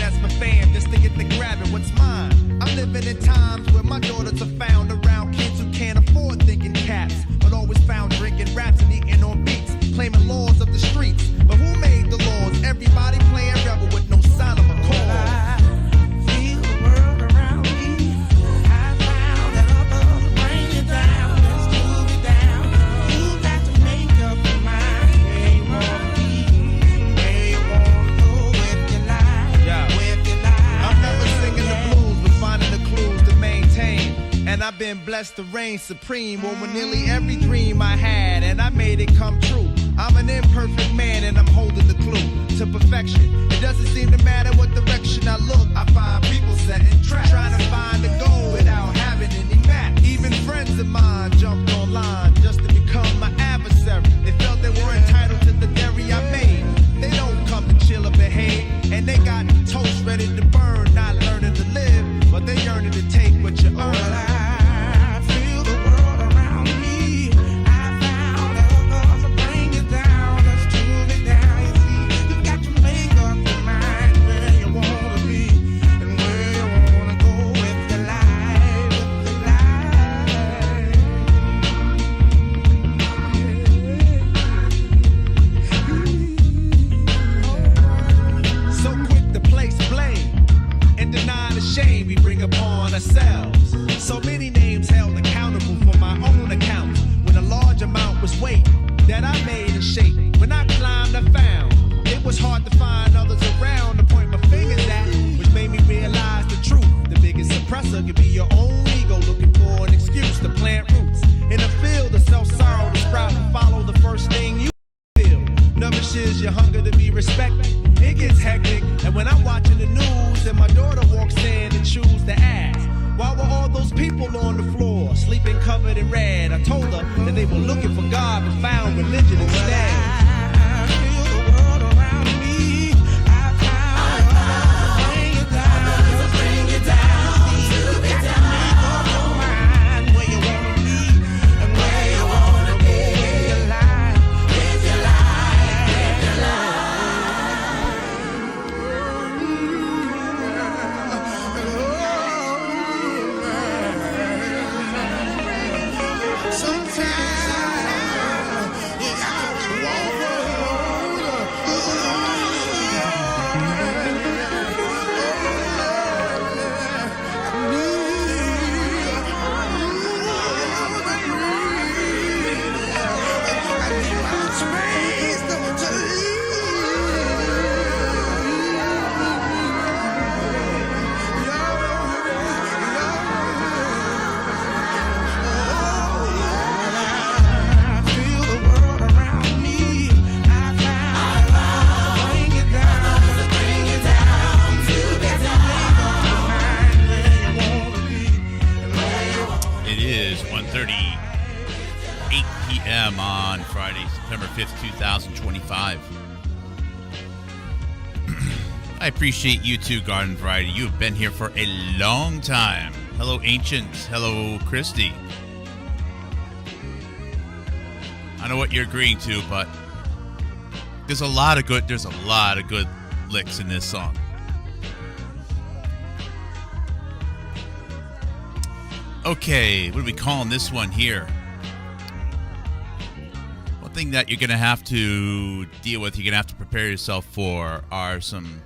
that's my fam, just to get the grabbing what's mine. I'm living in times where my daughters are found around kids who can't afford thinking caps, but always found drinking raps and eating on beats, claiming laws of the streets. But who made the laws? Everybody playing rebel with no sign of a cause. And I've been blessed to reign supreme over nearly every dream I had, and I made it come true. I'm an imperfect man and I'm holding the clue to perfection. It doesn't seem to matter what direction I look. I find people setting traps, trying to find a goal without having any map. Even friends of mine jumped online just to become my adversary. They felt they were entitled to the dairy I made. They don't come to chill or behave, and they got toast ready to burn, not learning to live, but they yearning to take what you earn. Shame we bring upon ourselves. So many names held accountable for my own account. When a large amount was weight that I made and shape. When I climbed, I found it was hard to find others around to point my fingers at, which made me realize the truth. The biggest suppressor could be your own ego, looking for an excuse to plant roots in a field of self-sorrow to sprout and follow the first thing you feel. Nourishes your hunger to be respected. It gets hectic, and when I'm watching the news and my daughter walks in and chews to ask, why were all those people on the floor, sleeping covered in red? I told her that they were looking for God but found religion instead. On Friday, September 5th, 2025. I appreciate you too, Garden Variety. You have been here for a long time. Hello, Ancients. Hello, Christy. I know what you're agreeing to, but there's a lot of good licks in this song. Okay, what are we calling this one here? Thing that you're going to have to deal with, you're going to have to prepare yourself for, are some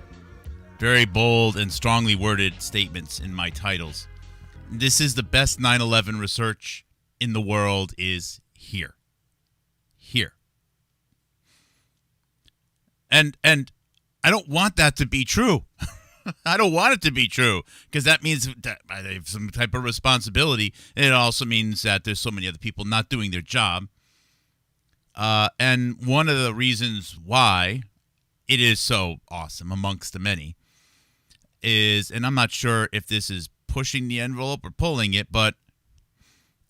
very bold and strongly worded statements in my titles. This is the best 9/11 research in the world is here. Here. And I don't want that to be true. I don't want it to be true, because that means that I have some type of responsibility. And it also means that there's so many other people not doing their job. And one of the reasons why it is so awesome, amongst the many, is, and I'm not sure if this is pushing the envelope or pulling it, but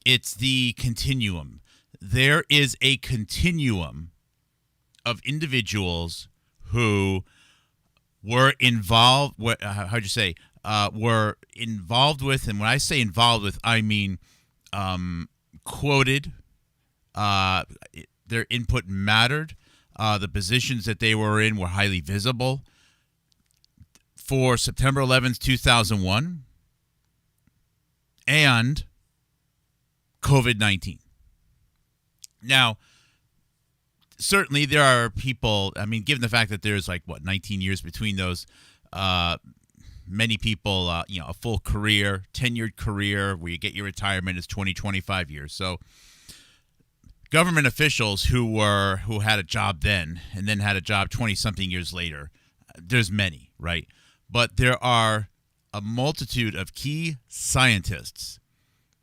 it's the continuum. There is a continuum of individuals who were involved, were involved with, and when I say involved with, I mean quoted, their input mattered. The positions that they were in were highly visible. for September 11th, 2001, and COVID-19. Now, certainly there are people, I mean, given the fact that there's 19 years between those, many people, a full career, tenured career where you get your retirement is 20, 25 years. So government officials who had a job then and then had a job 20-something years later, there's many, right? But there are a multitude of key scientists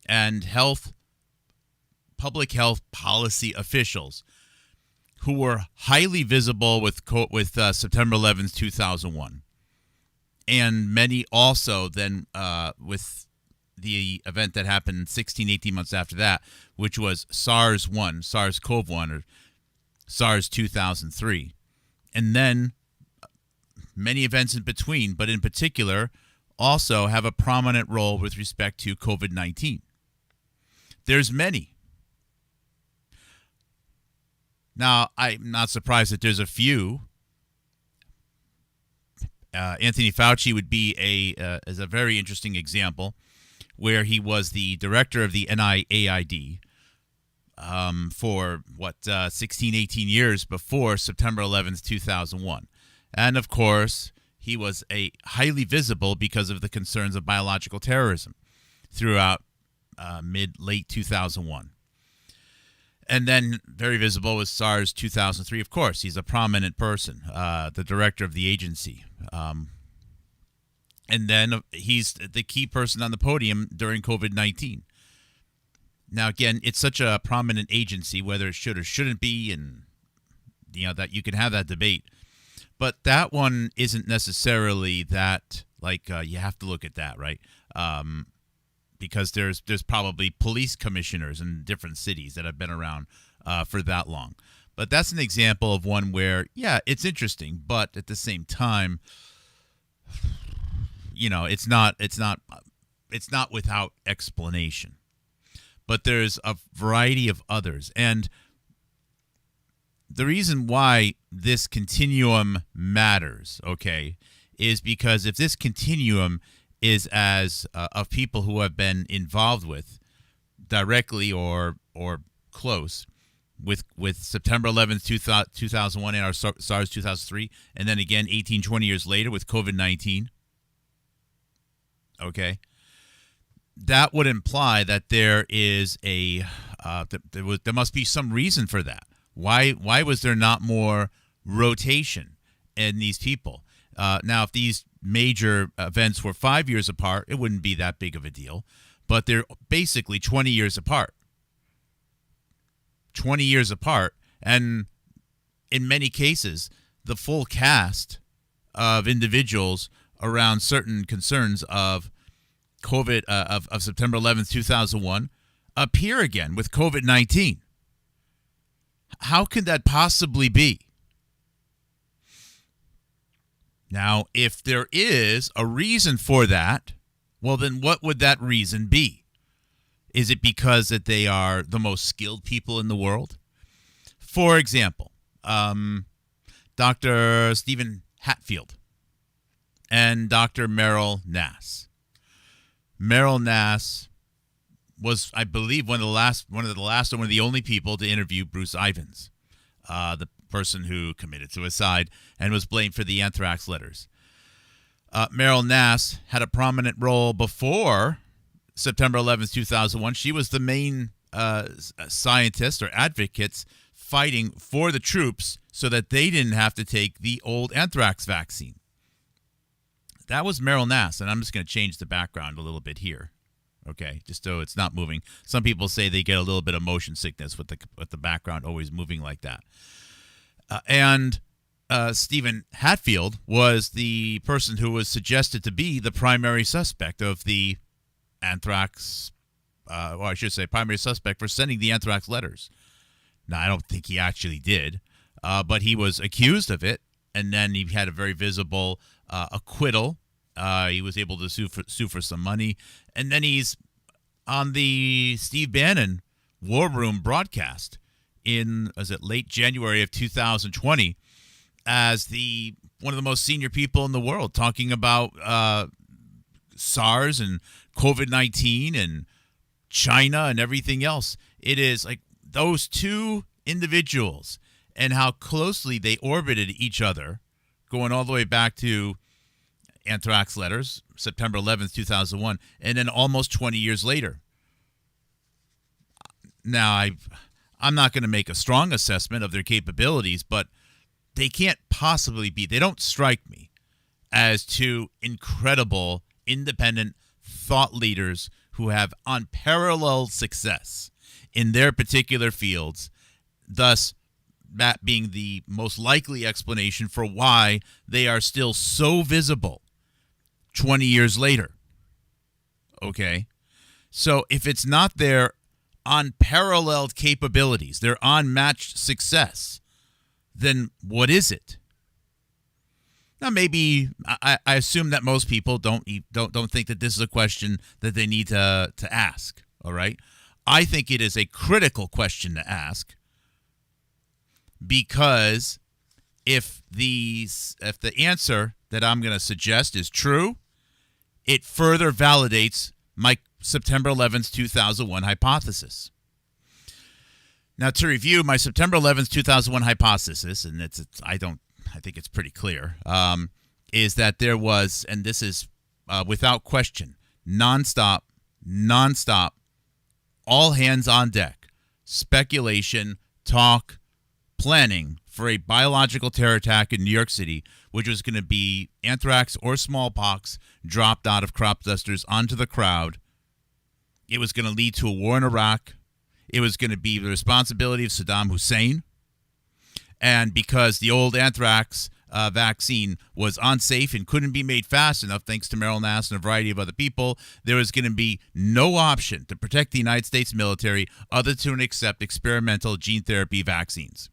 and public health policy officials who were highly visible with September 11th, 2001. And many also then with the event that happened 16, 18 months after that, which was SARS-CoV-1, or SARS 2003. And then many events in between, but in particular also have a prominent role with respect to COVID-19. There's many. Now, I'm not surprised that there's a few. Anthony Fauci would be is a very interesting example, where he was the director of the NIAID for 16, 18 years before September 11th, 2001. And of course, he was highly visible because of the concerns of biological terrorism throughout late 2001. And then very visible was SARS 2003. Of course, he's a prominent person, the director of the agency. And then he's the key person on the podium during COVID-19. Now, again, it's such a prominent agency, whether it should or shouldn't be, and that you can have that debate. But that one isn't necessarily that, you have to look at that, right? Because there's probably police commissioners in different cities that have been around for that long. But that's an example of one where, yeah, it's interesting, but at the same time, it's not without explanation. But there's a variety of others. And the reason why this continuum matters, okay, is because if this continuum is as of people who have been involved with directly or close with September 11th, 2001 and our SARS 2003, and then again 18, 20 years later with COVID-19, okay, that would imply that there is there must be some reason for that. Why was there not more rotation in these people? Now, if these major events were 5 years apart, it wouldn't be that big of a deal. But they're basically 20 years apart. 20 years apart. And in many cases, the full cast of individuals around certain concerns of COVID, of September 11th, 2001, appear again with COVID-19. How could that possibly be? Now, if there is a reason for that, well, then what would that reason be? Is it because that they are the most skilled people in the world? For example, Dr. Stephen Hatfield and Dr. Meryl Nass. Meryl Nass was, I believe, one of the only people to interview Bruce Ivins, the person who committed suicide and was blamed for the anthrax letters. Meryl Nass had a prominent role before September 11th, 2001. She was the main scientist or advocates fighting for the troops so that they didn't have to take the old anthrax vaccine. That was Meryl Nass, and I'm just going to change the background a little bit here. Okay, just so it's not moving. Some people say they get a little bit of motion sickness with the background always moving like that. And Stephen Hatfield was the person who was suggested to be the primary suspect of the anthrax, or I should say primary suspect for sending the anthrax letters. Now, I don't think he actually did, but he was accused of it, and then he had a very visible acquittal. He was able to sue for some money, and then he's on the Steve Bannon War Room broadcast in late January of 2020 as the one of the most senior people in the world, talking about SARS and COVID-19 and China and everything else. It is like those two individuals and how closely they orbited each other, going all the way back to anthrax letters, September 11th, 2001, and then almost 20 years later. Now, I'm not going to make a strong assessment of their capabilities, but they can't possibly be. They don't strike me as two incredible, independent thought leaders who have unparalleled success in their particular fields, thus that being the most likely explanation for why they are still so visible 20 years later. Okay? So if it's not their unparalleled capabilities, their unmatched success, then what is it? Now, maybe I assume that most people don't think that this is a question that they need to ask. All right, I think it is a critical question to ask, because if the answer that I'm going to suggest is true, it further validates my September 11th, 2001 hypothesis. Now, to review my September 11th, 2001 hypothesis, and I think it's pretty clear, is that there was, and this is without question, nonstop, all hands on deck, speculation, talk, planning for a biological terror attack in New York City, which was going to be anthrax or smallpox dropped out of crop dusters onto the crowd. It was going to lead to a war in Iraq. It was going to be the responsibility of Saddam Hussein. And because the old anthrax vaccine was unsafe and couldn't be made fast enough, thanks to Meryl Nass and a variety of other people, there was going to be no option to protect the United States military other than to accept experimental gene therapy vaccines.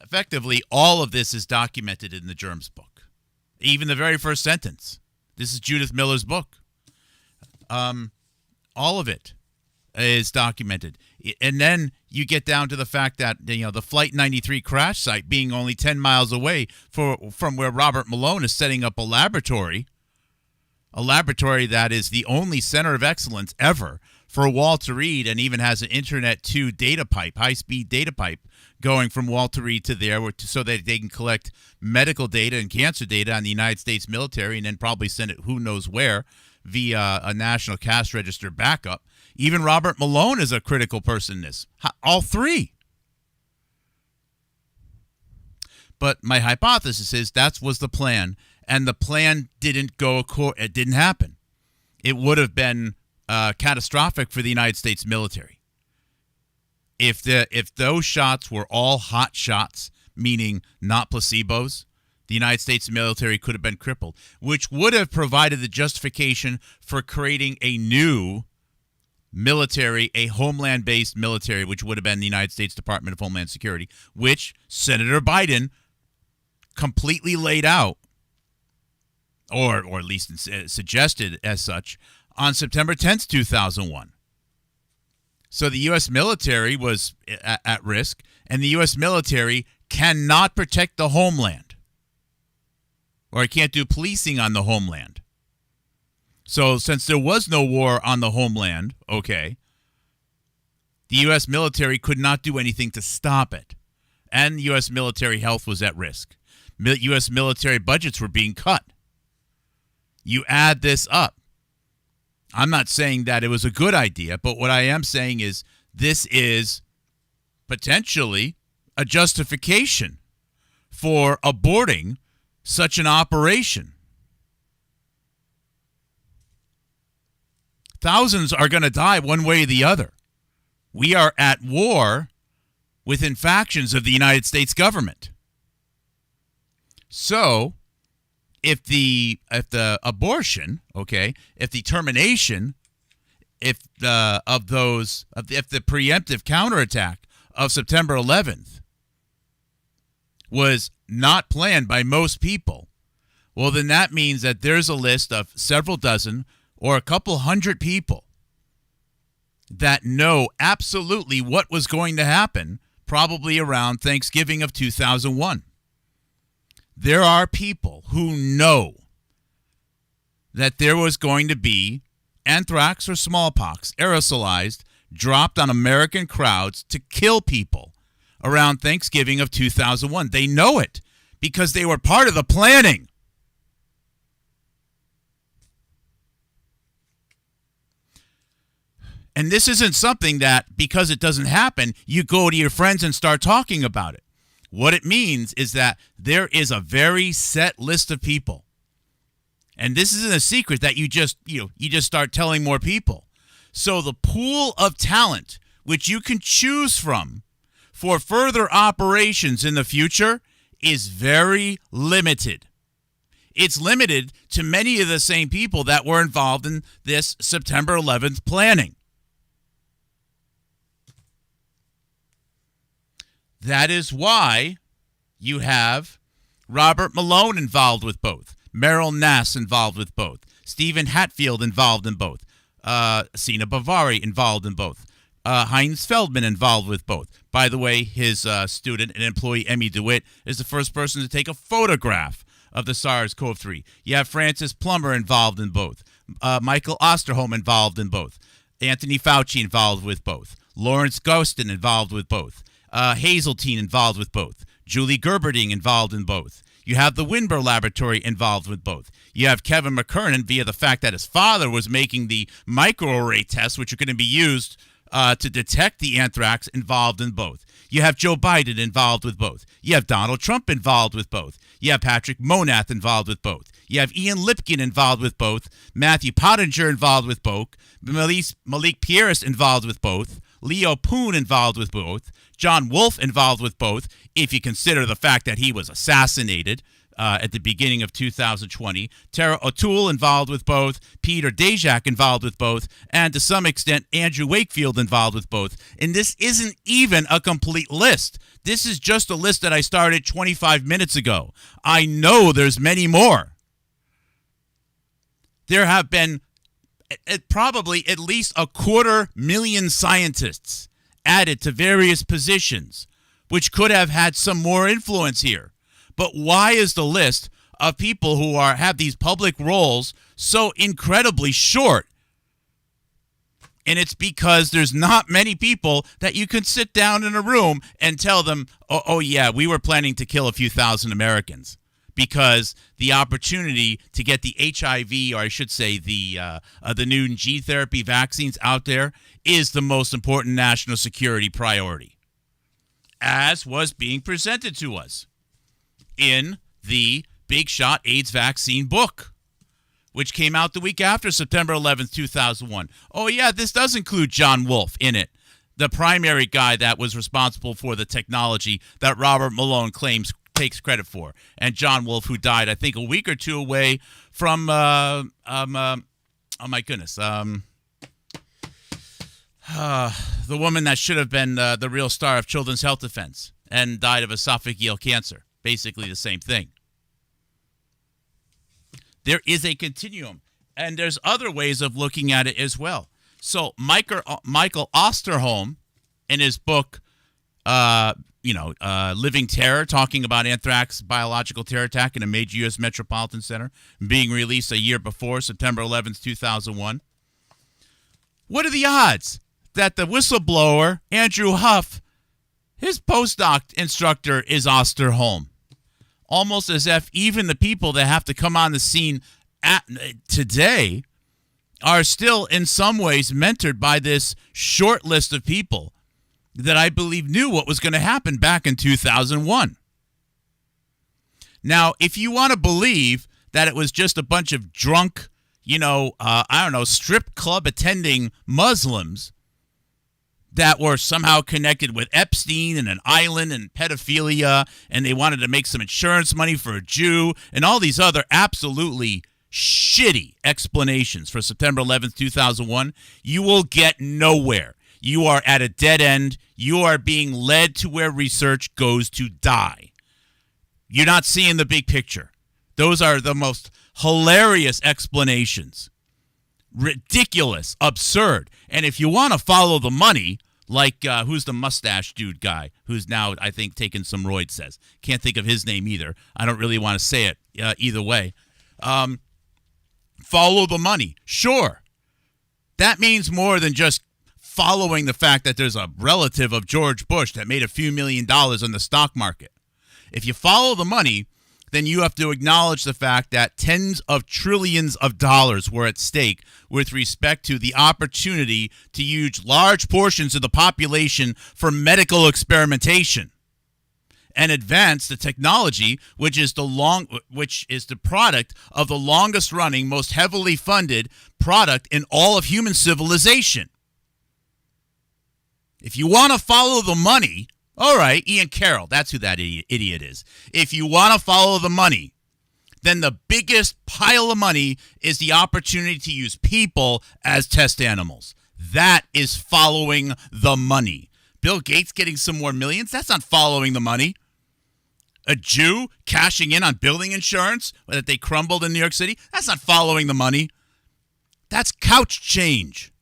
Effectively, all of this is documented in the Germs book. Even the very first sentence. This is Judith Miller's book. All of it is documented. And then you get down to the fact that, the Flight 93 crash site being only 10 miles away from where Robert Malone is setting up a laboratory that is the only center of excellence ever for Walter Reed, and even has an Internet 2 data pipe, high-speed data pipe, going from Walter Reed to there so that they can collect medical data and cancer data on the United States military and then probably send it who knows where via a National Cash Register backup. Even Robert Malone is a critical person in this. All three. But my hypothesis is that was the plan, and the plan didn't go. It didn't happen. It would have been catastrophic for the United States military if those shots were all hot shots, meaning not placebos. The United States military could have been crippled, which would have provided the justification for creating a new military, a homeland-based military, which would have been the United States Department of Homeland Security, which Senator Biden completely laid out, or at least suggested as such, on September 10th, 2001. So the U.S. military was at risk, and the U.S. military cannot protect the homeland, or it can't do policing on the homeland. So since there was no war on the homeland, the U.S. military could not do anything to stop it. And U.S. military health was at risk. U.S. military budgets were being cut. You add this up. I'm not saying that it was a good idea, but what I am saying is this is potentially a justification for aborting such an operation. Thousands are going to die one way or the other. We are at war within factions of the United States government. So, if the abortion, if the termination, if the preemptive counterattack of September 11th was not planned by most people, well, then that means that there's a list of several dozen or a couple hundred people that know absolutely what was going to happen, probably around Thanksgiving of 2001. there are people who know that there was going to be anthrax or smallpox, aerosolized, dropped on American crowds to kill people around Thanksgiving of 2001. They know it because they were part of the planning. And this isn't something that, because it doesn't happen, you go to your friends and start talking about it. What it means is that there is a very set list of people. And this isn't a secret that you just start telling more people. So the pool of talent which you can choose from for further operations in the future is very limited. It's limited to many of the same people that were involved in this September 11th planning. That is why you have Robert Malone involved with both, Meryl Nass involved with both, Stephen Hatfield involved in both, Sina Bavari involved in both, Heinz Feldman involved with both. By the way, his student and employee, Emmy DeWitt, is the first person to take a photograph of the SARS-CoV-2. You have Francis Plummer involved in both, Michael Osterholm involved in both, Anthony Fauci involved with both, Lawrence Gostin involved with both, Hazeltine involved with both, Julie Gerberding involved in both. You have the Winber Laboratory involved with both. You have Kevin McKernan via the fact that his father was making the microarray tests, which are going to be used to detect the anthrax, involved in both. You have Joe Biden involved with both. You have Donald Trump involved with both. You have Patrick Monath involved with both. You have Ian Lipkin involved with both. Matthew Pottinger involved with both. Malik Pierce involved with both. Leo Poon involved with both. John Wolfe involved with both, if you consider the fact that he was assassinated at the beginning of 2020. Tara O'Toole involved with both. Peter Daszak involved with both. And to some extent, Andrew Wakefield involved with both. And this isn't even a complete list. This is just a list that I started 25 minutes ago. I know there's many more. There have been probably at least 250,000 scientists added to various positions, which could have had some more influence here. But why is the list of people who have these public roles so incredibly short? And it's because there's not many people that you can sit down in a room and tell them, oh yeah, we were planning to kill a few thousand Americans. Because the opportunity to get the HIV, or I should say the new gene therapy vaccines out there, is the most important national security priority, as was being presented to us in the Big Shot AIDS Vaccine book, which came out the week after September 11th, 2001. Oh, yeah, this does include John Wolfe in it, the primary guy that was responsible for the technology that Robert Malone claims takes credit for. And John Wolfe, who died, I think, a week or two away from, oh my goodness, the woman that should have been the real star of Children's Health Defense and died of esophageal cancer. Basically the same thing. There is a continuum, and there's other ways of looking at it as well. So Michael Osterholm, in his book, Living Terror, talking about anthrax biological terror attack in a major U.S. metropolitan center, being released a year before, September 11th, 2001. What are the odds that the whistleblower, Andrew Huff, his postdoc instructor is Osterholm? Almost as if even the people that have to come on the scene today are still in some ways mentored by this short list of people that I believe knew what was going to happen back in 2001. Now, if you want to believe that it was just a bunch of drunk, strip club attending Muslims that were somehow connected with Epstein and an island and pedophilia, and they wanted to make some insurance money for a Jew, and all these other absolutely shitty explanations for September 11th, 2001, you will get nowhere. You are at a dead end. You are being led to where research goes to die. You're not seeing the big picture. Those are the most hilarious explanations. Ridiculous, absurd. And if you want to follow the money, Like, who's the mustache dude guy who's now, I think, taking some roids says. Can't think of his name either. I don't really want to say it either way. Follow the money. Sure. That means more than just following the fact that there's a relative of George Bush that made a few $1 million on the stock market. If you follow the money, then you have to acknowledge the fact that tens of trillions of dollars were at stake with respect to the opportunity to use large portions of the population for medical experimentation and advance the technology, which is the product of the longest running, most heavily funded product in all of human civilization. If you want to follow the money, all right, Ian Carroll, that's who that idiot is. If you want to follow the money, then the biggest pile of money is the opportunity to use people as test animals. That is following the money. Bill Gates getting some more millions, that's not following the money. A Jew cashing in on building insurance that they crumbled in New York City, that's not following the money. That's couch change.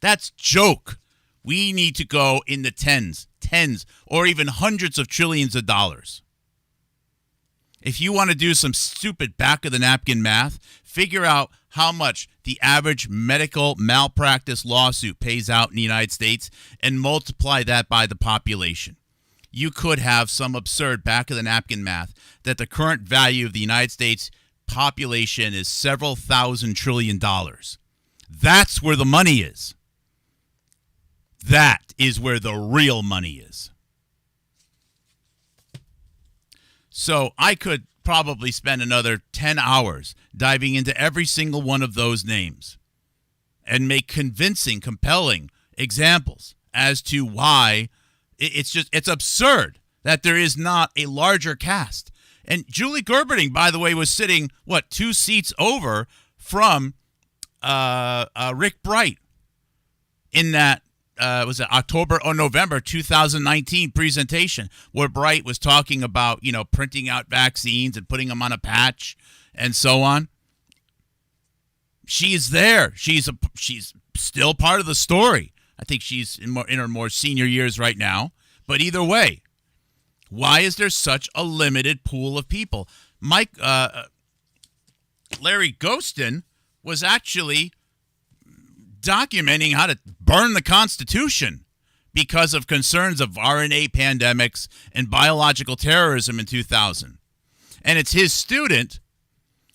That's joke. We need to go in the tens, or even hundreds of trillions of dollars. If you want to do some stupid back-of-the-napkin math, figure out how much the average medical malpractice lawsuit pays out in the United States and multiply that by the population. You could have some absurd back-of-the-napkin math that the current value of the United States population is several thousand trillion dollars. That's where the money is. That is where the real money is. So I could probably spend another 10 hours diving into every single one of those names and make convincing, compelling examples as to why it's absurd that there is not a larger cast. And Julie Gerberding, by the way, was sitting, 2 seats over from Rick Bright in that was it October or November 2019 presentation where Bright was talking about, printing out vaccines and putting them on a patch and so on. She's there. She's still part of the story. I think she's in her more senior years right now. But either way, why is there such a limited pool of people? Larry Ghostin was actually documenting how to burn the Constitution because of concerns of RNA pandemics and biological terrorism in 2000. And it's his student,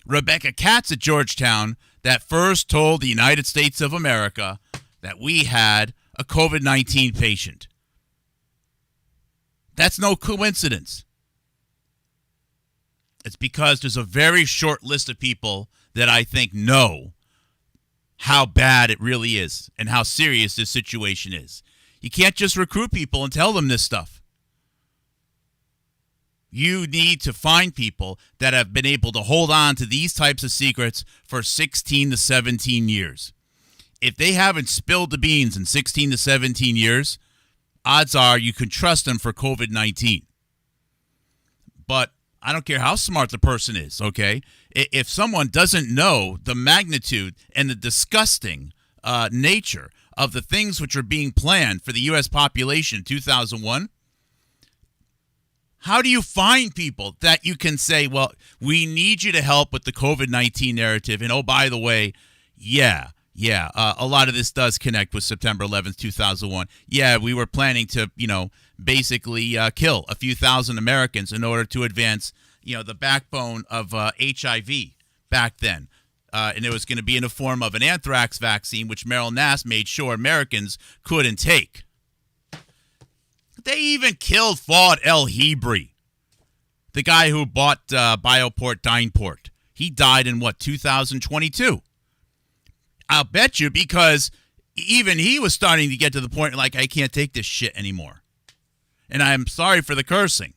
Rebecca Katz at Georgetown, that first told the United States of America that we had a COVID-19 patient. That's no coincidence. It's because there's a very short list of people that I think know how bad it really is and how serious this situation is. You can't just recruit people and tell them this stuff. You need to find people that have been able to hold on to these types of secrets for 16 to 17 years. If they haven't spilled the beans in 16 to 17 years, odds are you can trust them for COVID-19. But I don't care how smart the person is, okay? If someone doesn't know the magnitude and the disgusting nature of the things which are being planned for the U.S. population in 2001, how do you find people that you can say, well, we need you to help with the COVID-19 narrative, and oh, by the way, a lot of this does connect with September 11th, 2001. Yeah, we were planning to, basically kill a few thousand Americans in order to advance, the backbone of HIV back then. And it was going to be in the form of an anthrax vaccine, which Meryl Nass made sure Americans couldn't take. They even killed Fuad El-Hebri, the guy who bought Bioport Dyneport. He died in, 2022? I'll bet you, because even he was starting to get to the point like, I can't take this shit anymore. And I'm sorry for the cursing.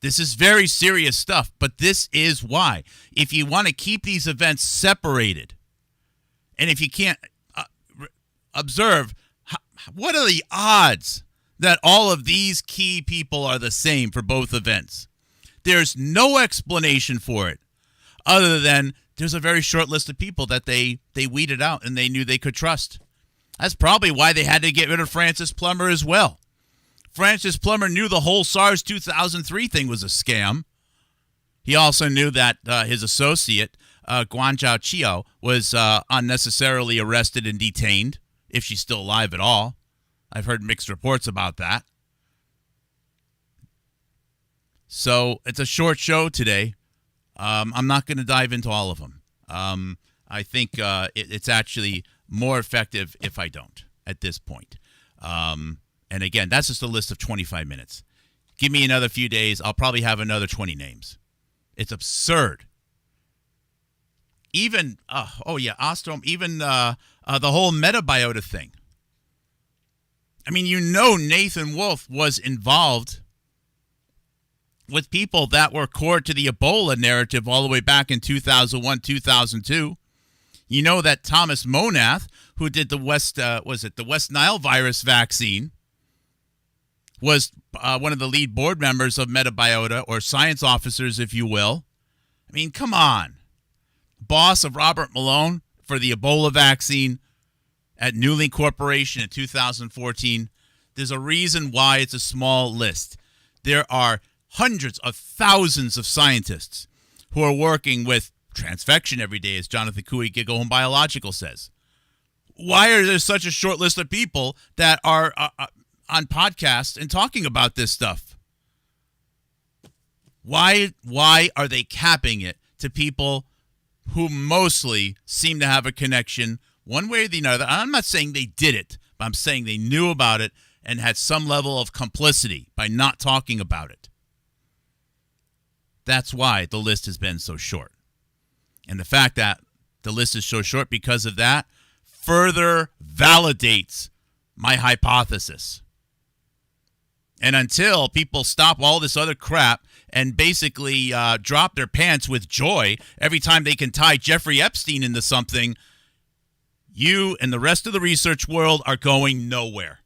This is very serious stuff, but this is why. If you want to keep these events separated, and if you can't observe, what are the odds that all of these key people are the same for both events? There's no explanation for it other than there's a very short list of people that they weeded out and they knew they could trust. That's probably why they had to get rid of Francis Plummer as well. Francis Plummer knew the whole SARS 2003 thing was a scam. He also knew that his associate, Guangzhou Qiao, was unnecessarily arrested and detained, if she's still alive at all. I've heard mixed reports about that. So it's a short show today. I'm not going to dive into all of them. I think it's actually more effective if I don't at this point. And again, that's just a list of 25 minutes. Give me another few days. I'll probably have another 20 names. It's absurd. Even, Ostrom, even the whole metabiota thing. I mean, Nathan Wolf was involved with people that were core to the Ebola narrative all the way back in 2001, 2002. You know that Thomas Monath, who did the West Nile virus vaccine, was one of the lead board members of Metabiota, or science officers, if you will. I mean, come on. Boss of Robert Malone for the Ebola vaccine at Newlink Corporation in 2014. There's a reason why it's a small list. There are hundreds of thousands of scientists who are working with transfection every day, as Jonathan Cooey, Giggle Home Biological says. Why are there such a short list of people that are on podcasts and talking about this stuff? Why are they capping it to people who mostly seem to have a connection one way or the other? I'm not saying they did it, but I'm saying they knew about it and had some level of complicity by not talking about it. That's why the list has been so short. And the fact that the list is so short because of that further validates my hypothesis. And until people stop all this other crap and basically drop their pants with joy every time they can tie Jeffrey Epstein into something, you and the rest of the research world are going nowhere.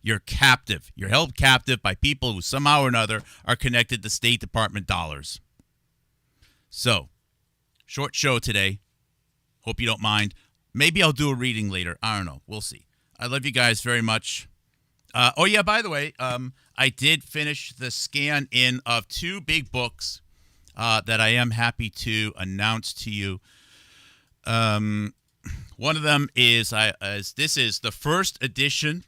You're captive. You're held captive by people who somehow or another are connected to State Department dollars. So, short show today. Hope you don't mind. Maybe I'll do a reading later. I don't know. We'll see. I love you guys very much. By the way, I did finish the scan in of 2 big books that I am happy to announce to you. One of them is this is the first edition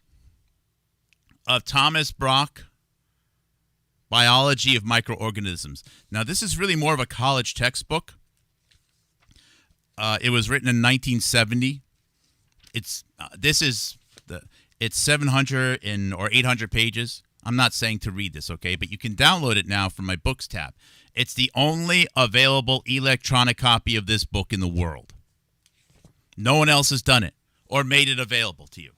of Thomas Brock, Biology of Microorganisms. Now, this is really more of a college textbook. It was written in 1970. It's 700 or 800 pages. I'm not saying to read this, okay? But you can download it now from my books tab. It's the only available electronic copy of this book in the world. No one else has done it or made it available to you.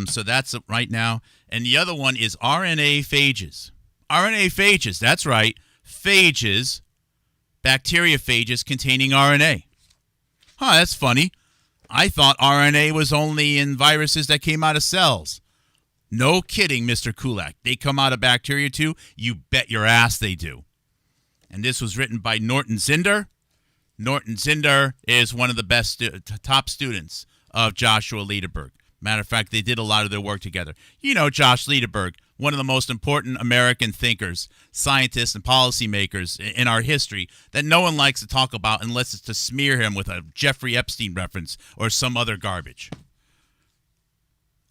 So that's right now. And the other one is RNA phages. RNA phages, that's right. Phages, bacteriophages containing RNA. That's funny. I thought RNA was only in viruses that came out of cells. No kidding, Mr. Kulak. They come out of bacteria too? You bet your ass they do. And this was written by Norton Zinder. Norton Zinder is one of the best top students of Joshua Lederberg. Matter of fact, they did a lot of their work together. You know Josh Lederberg, one of the most important American thinkers, scientists, and policymakers in our history that no one likes to talk about unless it's to smear him with a Jeffrey Epstein reference or some other garbage.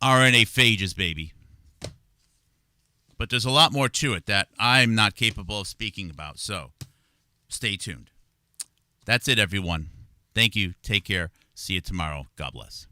RNA phages, baby. But there's a lot more to it that I'm not capable of speaking about, so stay tuned. That's it, everyone. Thank you. Take care. See you tomorrow. God bless.